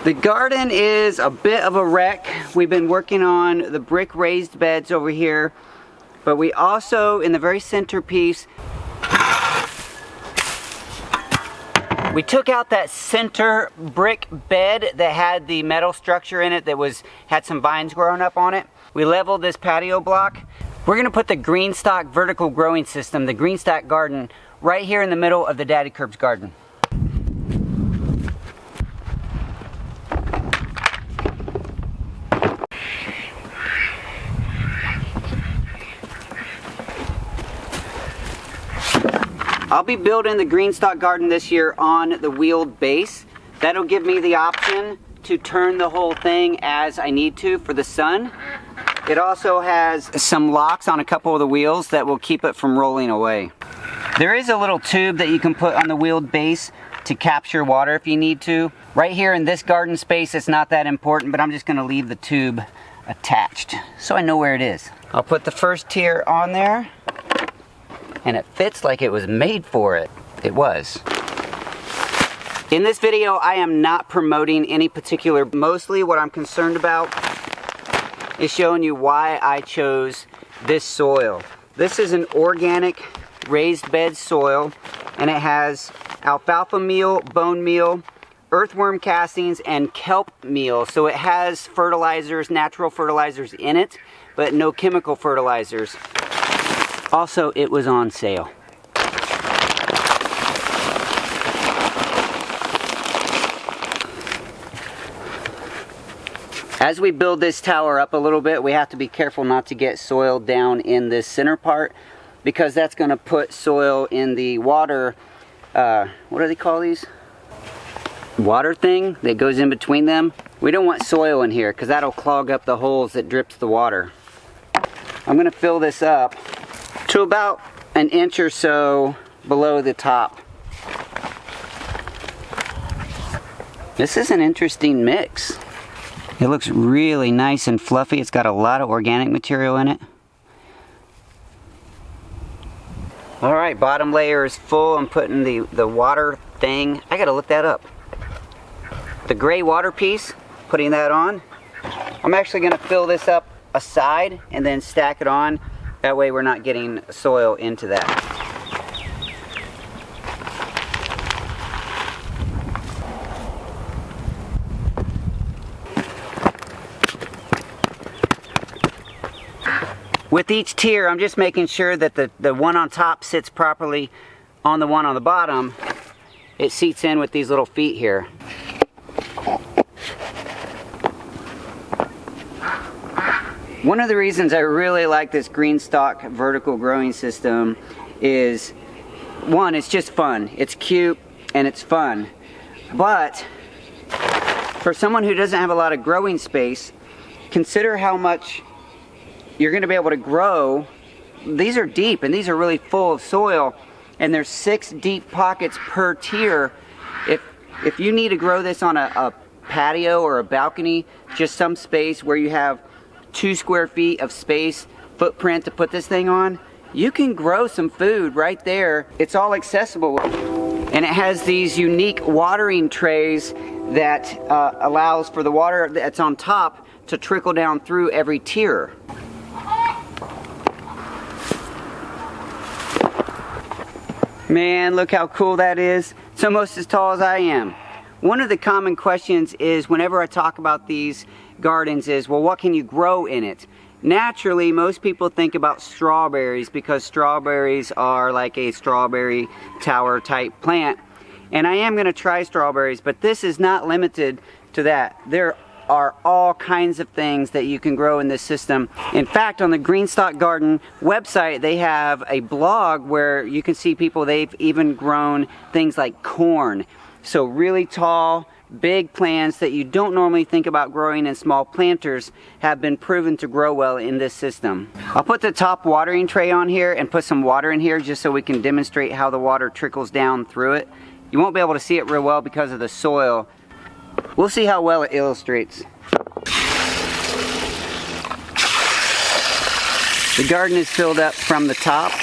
The garden is a bit of a wreck. We've been working on the brick raised beds over here, but we also, in the very centerpiece, we took out that center brick bed that had the metal structure in it that had some vines growing up on it. We leveled this patio block. We're gonna put the Greenstalk vertical growing system, the Greenstalk garden, right here in the middle of the Daddy Curbs garden. I'll be building the Greenstalk garden this year on the wheeled base. That'll give me the option to turn the whole thing as I need to for the sun. It also has some locks on a couple of the wheels that will keep it from rolling away. There is a little tube that you can put on the wheeled base to capture water if you need to. Right here in this garden space, it's not that important, but I'm just gonna leave the tube attached so I know where it is. I'll put the first tier on there, and it fits like it was made for it. It was. In this video, I am not promoting any particular, mostly what I'm concerned about is showing you why I chose this soil. This is an organic raised bed soil, and it has alfalfa meal, bone meal, earthworm castings, and kelp meal. So it has fertilizers, natural fertilizers in it, but no chemical fertilizers. Also, it was on sale. As we build this tower up a little bit, we have to be careful not to get soil down in this center part, because that's going to put soil in the water, what do they call these? Water thing that goes in between them. We don't want soil in here because that'll clog up the holes that drips the water. I'm going to fill this up to about an inch or so below the top. This is an interesting mix. It looks really nice and fluffy. It's got a lot of organic material in it. Alright, bottom layer is full. I'm putting the water thing. I gotta look that up. The gray water piece, putting that on. I'm actually gonna fill this up a side and then stack it on. That way we're not getting soil into that. With each tier, I'm just making sure that the one on top sits properly on the one on the bottom. It seats in with these little feet here. One of the reasons I really like this Greenstalk vertical growing system is, one, it's just fun. It's cute and it's fun. But for someone who doesn't have a lot of growing space, consider how much you're going to be able to grow. These are deep and these are really full of soil, and there's 6 deep pockets per tier. If you need to grow this on a patio or a balcony, just some space where you have 2 square feet of space footprint to put this thing on, you can grow some food right there. It's all accessible, and it has these unique watering trays that allows for the water that's on top to trickle down through every tier. Man, look how cool that is. It's almost as tall as I am. One of the common questions is, whenever I talk about these gardens, is, well, what can you grow in it? Naturally, most people think about strawberries because strawberries are like a strawberry tower type plant. And I am going to try strawberries, but this is not limited to that. There are all kinds of things that you can grow in this system. In fact, on the Greenstalk Garden website, they have a blog where you can see people, they've even grown things like corn. So really tall, big plants that you don't normally think about growing in small planters have been proven to grow well in this system. I'll put the top watering tray on here and put some water in here just so we can demonstrate how the water trickles down through it. You won't be able to see it real well because of the soil. We'll see how well it illustrates. The garden is filled up from the top,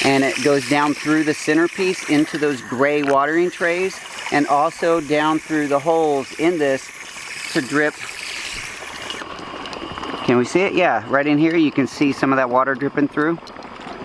and it goes down through the centerpiece into those gray watering trays, and also down through the holes in this to drip. Can we see it? Yeah, right in here you can see some of that water dripping through.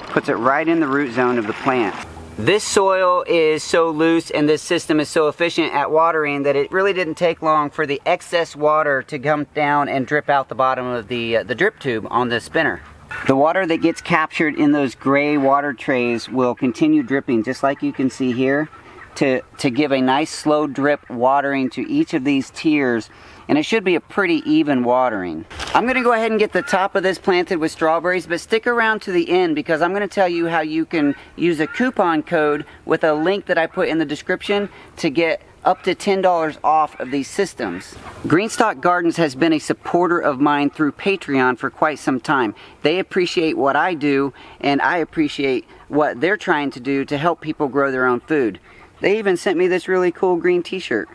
Puts it right in the root zone of the plant. This soil is so loose and this system is so efficient at watering that it really didn't take long for the excess water to come down and drip out the bottom of the drip tube on the spinner. The water that gets captured in those gray water trays will continue dripping, just like you can see here, to give a nice slow drip watering to each of these tiers, and it should be a pretty even watering. I'm going to go ahead and get the top of this planted with strawberries, but stick around to the end because I'm going to tell you how you can use a coupon code with a link that I put in the description to get up to $10 off of these systems. Greenstalk Gardens has been a supporter of mine through Patreon for quite some time. They appreciate what I do, and I appreciate what they're trying to do to help people grow their own food. They even sent me this really cool green t-shirt.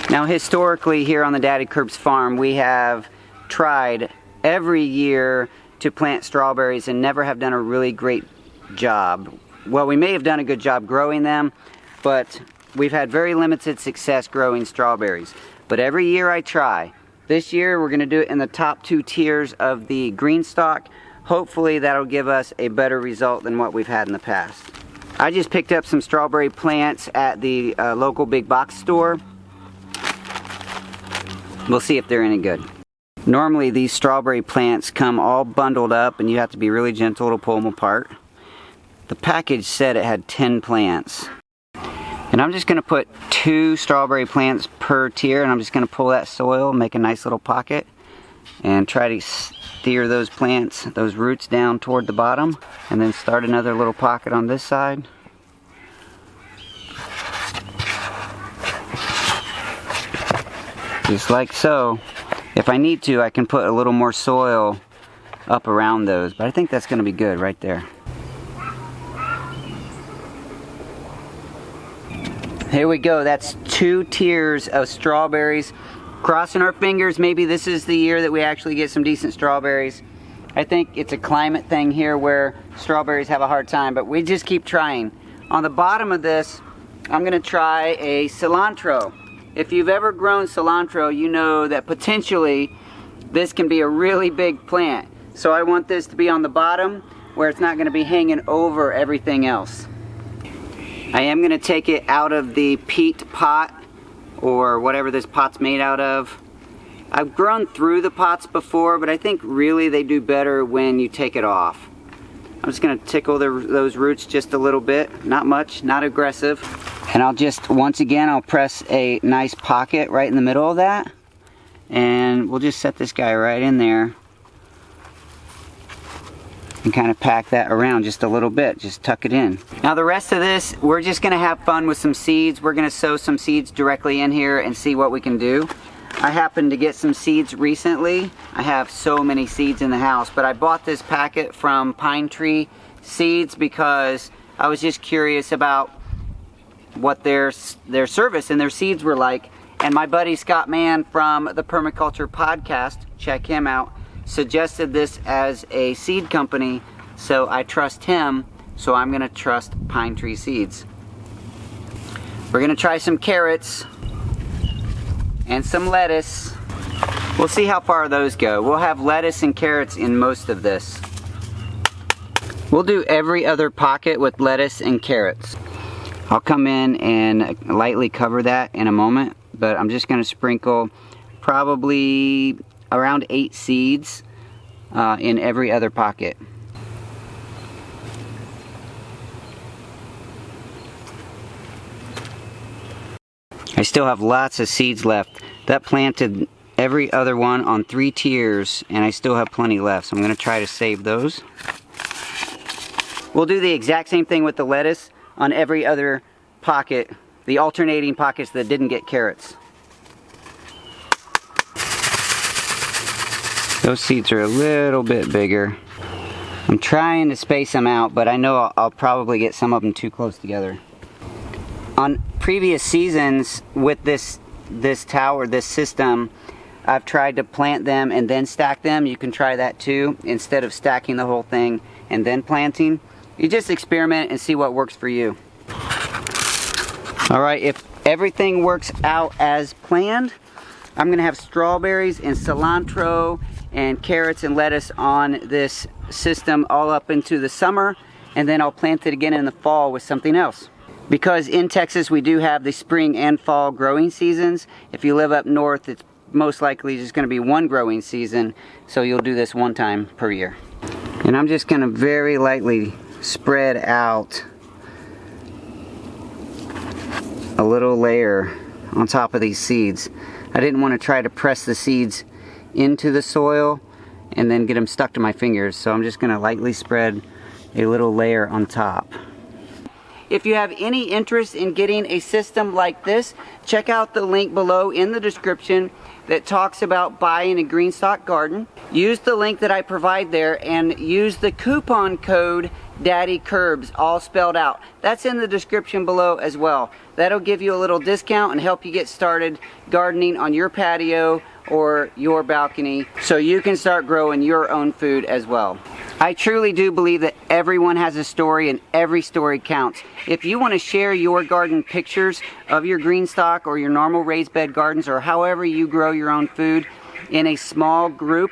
Now historically here on the Daddy Curbs farm, we have tried every year to plant strawberries and never have done a really great job. Well, we may have done a good job growing them, but we've had very limited success growing strawberries. But every year I try. This year we're going to do it in the top 2 tiers of the Greenstalk. Hopefully that'll give us a better result than what we've had in the past. I just picked up some strawberry plants at the local big box store. We'll see if they're any good. Normally these strawberry plants come all bundled up and you have to be really gentle to pull them apart. The package said it had 10 plants. And I'm just going to put 2 strawberry plants per tier, and I'm just going to pull that soil, make a nice little pocket, and try to steer those plants, those roots down toward the bottom, and then start another little pocket on this side. Just like so. If I need to, I can put a little more soil up around those, but I think that's going to be good right there. Here we go. That's 2 tiers of strawberries. Crossing our fingers, maybe this is the year that we actually get some decent strawberries. I think it's a climate thing here where strawberries have a hard time, but we just keep trying. On the bottom of this, I'm going to try a cilantro. If you've ever grown cilantro, you know that potentially this can be a really big plant. So I want this to be on the bottom where it's not going to be hanging over everything else. I am going to take it out of the peat pot, or whatever this pot's made out of. I've grown through the pots before, but I think really they do better when you take it off. I'm just going to tickle those roots just a little bit, not much, not aggressive. And I'll just, once again, I'll press a nice pocket right in the middle of that. And we'll just set this guy right in there. And kind of pack that around just a little bit, just tuck it in. Now the rest of this, we're just gonna have fun with some seeds. We're gonna sow some seeds directly in here and see what we can do. I happened to get some seeds recently. I have so many seeds in the house, but I bought this packet from Pine Tree Seeds because I was just curious about what their service and their seeds were like. And my buddy Scott Mann from the Permaculture Podcast, check him out, suggested this as a seed company, so I trust him, so I'm gonna trust Pine Tree Seeds. We're gonna try some carrots and some lettuce. We'll see how far those go. We'll have lettuce and carrots in most of this. We'll do every other pocket with lettuce and carrots. I'll come in and lightly cover that in a moment, but I'm just gonna sprinkle probably around 8 seeds in every other pocket. I still have lots of seeds left. That planted every other one on 3 tiers, and I still have plenty left, so I'm going to try to save those. We'll do the exact same thing with the lettuce on every other pocket, the alternating pockets that didn't get carrots. Those seeds are a little bit bigger. I'm trying to space them out, but I know I'll probably get some of them too close together. On previous seasons with this tower, this system, I've tried to plant them and then stack them. You can try that too, instead of stacking the whole thing and then planting. You just experiment and see what works for you. Alright, everything works out as planned, I'm gonna have strawberries and cilantro and carrots and lettuce on this system all up into the summer, and then I'll plant it again in the fall with something else. Because in Texas we do have the spring and fall growing seasons. If you live up north, it's most likely just going to be one growing season, so you'll do this one time per year. And I'm just going to very lightly spread out a little layer on top of these seeds. I didn't want to try to press the seeds into the soil and then get them stuck to my fingers, so I'm just going to lightly spread a little layer on top. If you have any interest in getting a system like this, check out the link below in the description that talks about buying a Greenstalk garden. Use the link that I provide there and use the coupon code Daddy Curbs, all spelled out. That's in the description below as well. That'll give you a little discount and help you get started gardening on your patio or your balcony so you can start growing your own food as well. I truly do believe that everyone has a story and every story counts. If you want to share your garden pictures of your Greenstalk or your normal raised bed gardens or however you grow your own food in a small group,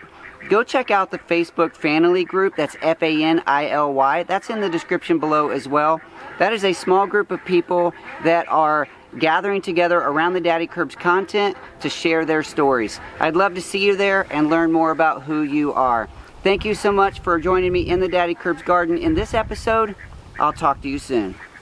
go check out the Facebook Fanily group. That's F-A-N-I-L-Y. That's in the description below as well. That is a small group of people that are gathering together around the Daddy Curbs content to share their stories. I'd love to see you there and learn more about who you are. Thank you so much for joining me in the Daddy Curbs garden in this episode. I'll talk to you soon.